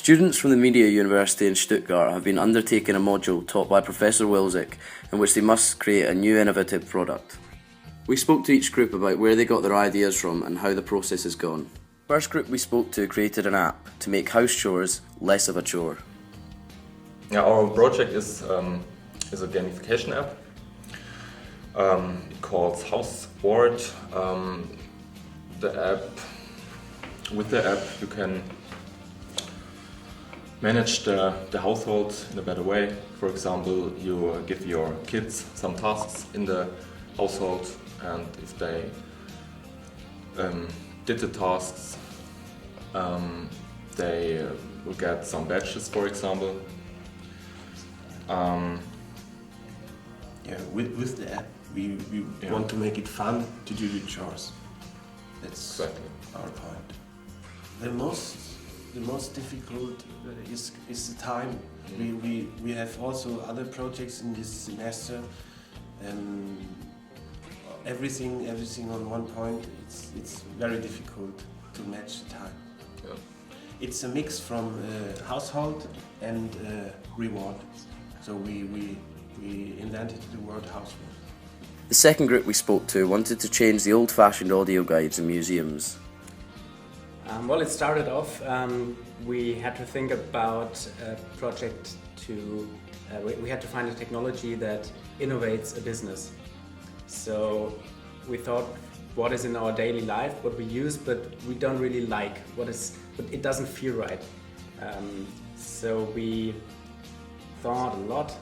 Students from the Media University in Stuttgart have been undertaking a module taught by Professor Wilczek in which they must create a new innovative product. We spoke to each group about where they got their ideas from and how the process has gone. The first group we spoke to created an app to make house chores less of a chore. Yeah, our project is a gamification app. It calls House Board. With the app you can manage the household in a better way. For example, you give your kids some tasks in the household, and if they did the tasks, they will get some badges, for example. With the app, we want to make it fun to do the chores. That's exactly our point. The most difficult is the time. We have also other projects in this semester. Everything on one point. It's very difficult to match the time. Yeah. It's a mix from household and reward. So we invented the word household. The second group we spoke to wanted to change the old-fashioned audio guides in museums. Well, it started off, we had to think about a project we had to find a technology that innovates a business. So we thought, what is in our daily life, what we use, but we don't really like, but it doesn't feel right. So we thought a lot,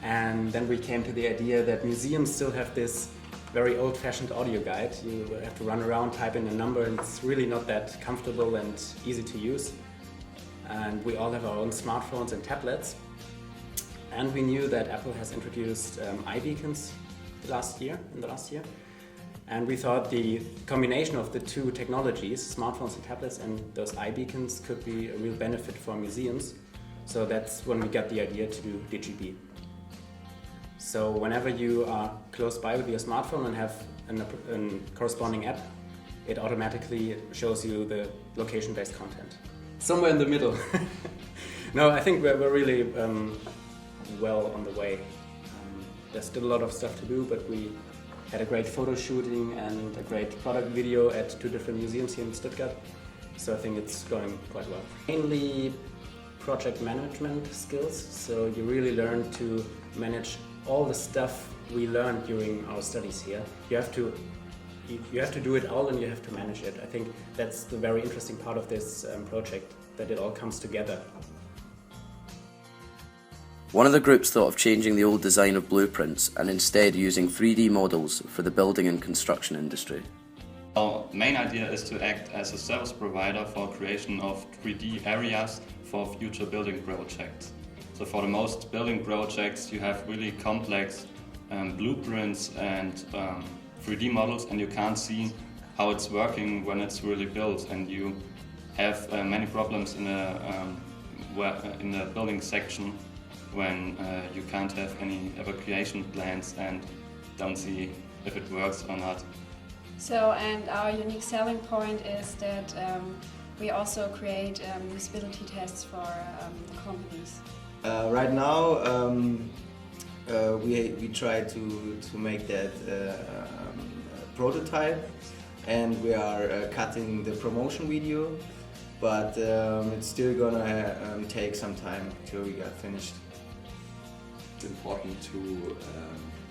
and then we came to the idea that museums still have this very old-fashioned audio guide. You have to run around, type in a number, and it's really not that comfortable and easy to use. And we all have our own smartphones and tablets. And we knew that Apple has introduced iBeacons in the last year. And we thought the combination of the two technologies, smartphones and tablets, and those iBeacons could be a real benefit for museums. So that's when we got the idea to do DigiB. So whenever you are close by with your smartphone and have a corresponding app, it automatically shows you the location-based content. Somewhere in the middle. No, I think we're really well on the way. There's still a lot of stuff to do, but we had a great photo shooting and a great product video at 2 different museums here in Stuttgart. So I think it's going quite well. Mainly project management skills, so you really learn to manage all the stuff we learned during our studies here. You have to do it all and you have to manage it. I think that's the very interesting part of this project, that it all comes together. One of the groups thought of changing the old design of blueprints and instead using 3D models for the building and construction industry. Our main idea is to act as a service provider for creation of 3D areas for future building projects. So for the most building projects you have really complex blueprints and 3D models, and you can't see how it's working when it's really built, and you have many problems in the building section when you can't have any evacuation plans and don't see if it works or not. So, and our unique selling point is that we also create usability tests for the companies. Right now we try to make that prototype, and we are cutting the promotion video, but it's still gonna take some time till we get finished. It's important to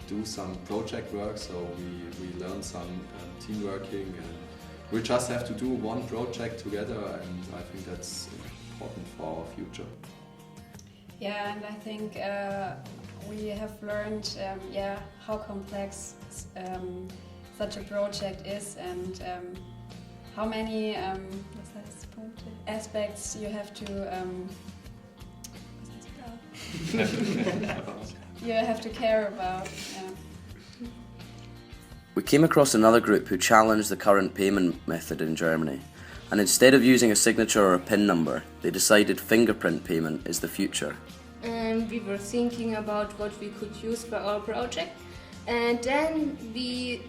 do some project work, so we learn some team working, and we just have to do one project together, and I think that's important for our future. Yeah, and I think we have learned how complex such a project is, and how many aspects you have to you have to care about. We came across another group who challenged the current payment method in Germany, and instead of using a signature or a PIN number, they decided fingerprint payment is the future. And we were thinking about what we could use for our project, and then we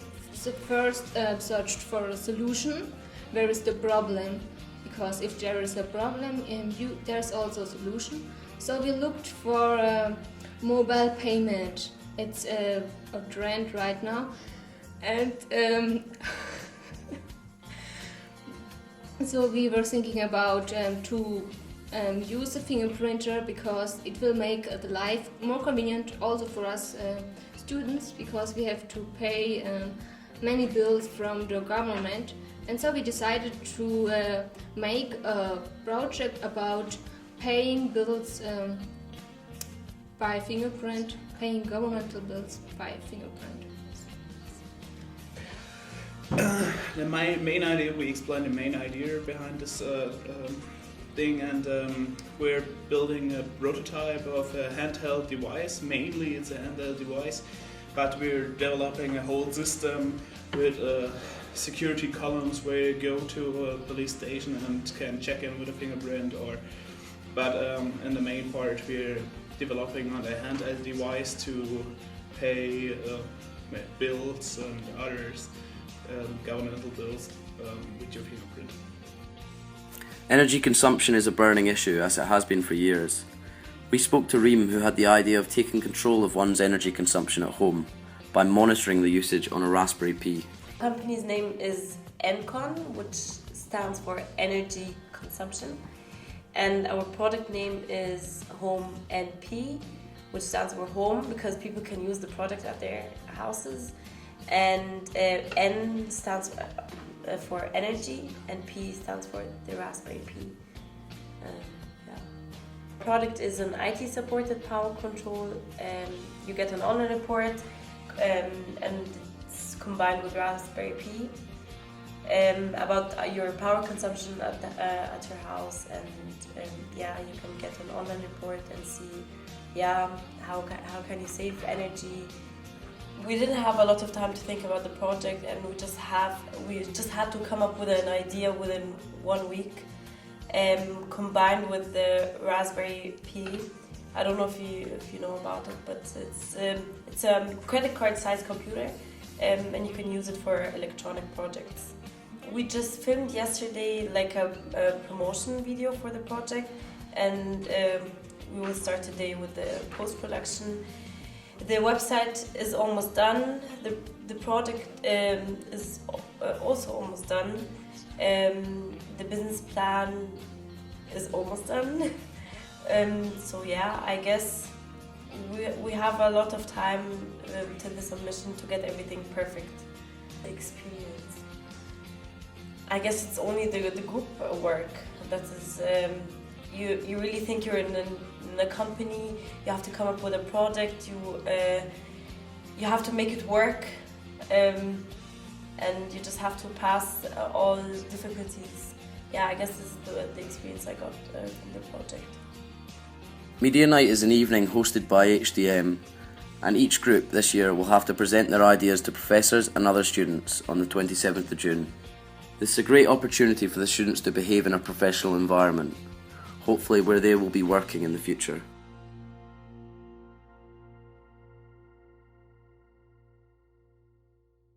first searched for a solution. Where is the problem? because if there is a problem, there's also a solution. So we looked for mobile payment. It's a trend right now, and so we were thinking about to use a fingerprinter because it will make the life more convenient also for us students, because we have to pay many bills from the government. And so we decided to make a project about paying bills by fingerprint, paying governmental bills by fingerprint. The main idea, we explained the main idea behind this thing, and we're building a prototype of a handheld device. Mainly it's a handheld device, but we're developing a whole system with security columns where you go to a police station and can check in with a fingerprint. But in the main part, we're developing on a handheld device to pay bills and others, governmental bills with your fingerprint. Energy consumption is a burning issue, as it has been for years. We spoke to Reem, who had the idea of taking control of one's energy consumption at home by monitoring the usage on a Raspberry Pi. The company's name is ENCON, which stands for Energy Consumption, and our product name is Home NP, which stands for Home, because people can use the product at their houses, and N stands for energy, and P stands for the Raspberry Pi. The product is an IT supported power control. You get an online report, and it's combined with Raspberry Pi about your power consumption at your house, and yeah, you can get an online report and see how can you save energy. We didn't have a lot of time to think about the project, and we just had to come up with an idea within 1 week, combined with the Raspberry Pi. I don't know if you know about it, but it's a credit card sized computer, and you can use it for electronic projects. We just filmed yesterday like a promotion video for the project, and we will start today with the post-production. The website is almost done. The project is also almost done. The business plan is almost done. So yeah, I guess we have a lot of time till the submission to get everything perfect. The experience, I guess it's only the group work that is. You really think you're in a company. You have to come up with a project. You have to make it work, and you just have to pass all the difficulties. Yeah, I guess this is the experience I got from the project. Media Night is an evening hosted by HdM, and each group this year will have to present their ideas to professors and other students on the 27th of June. This is a great opportunity for the students to behave in a professional environment, hopefully where they will be working in the future.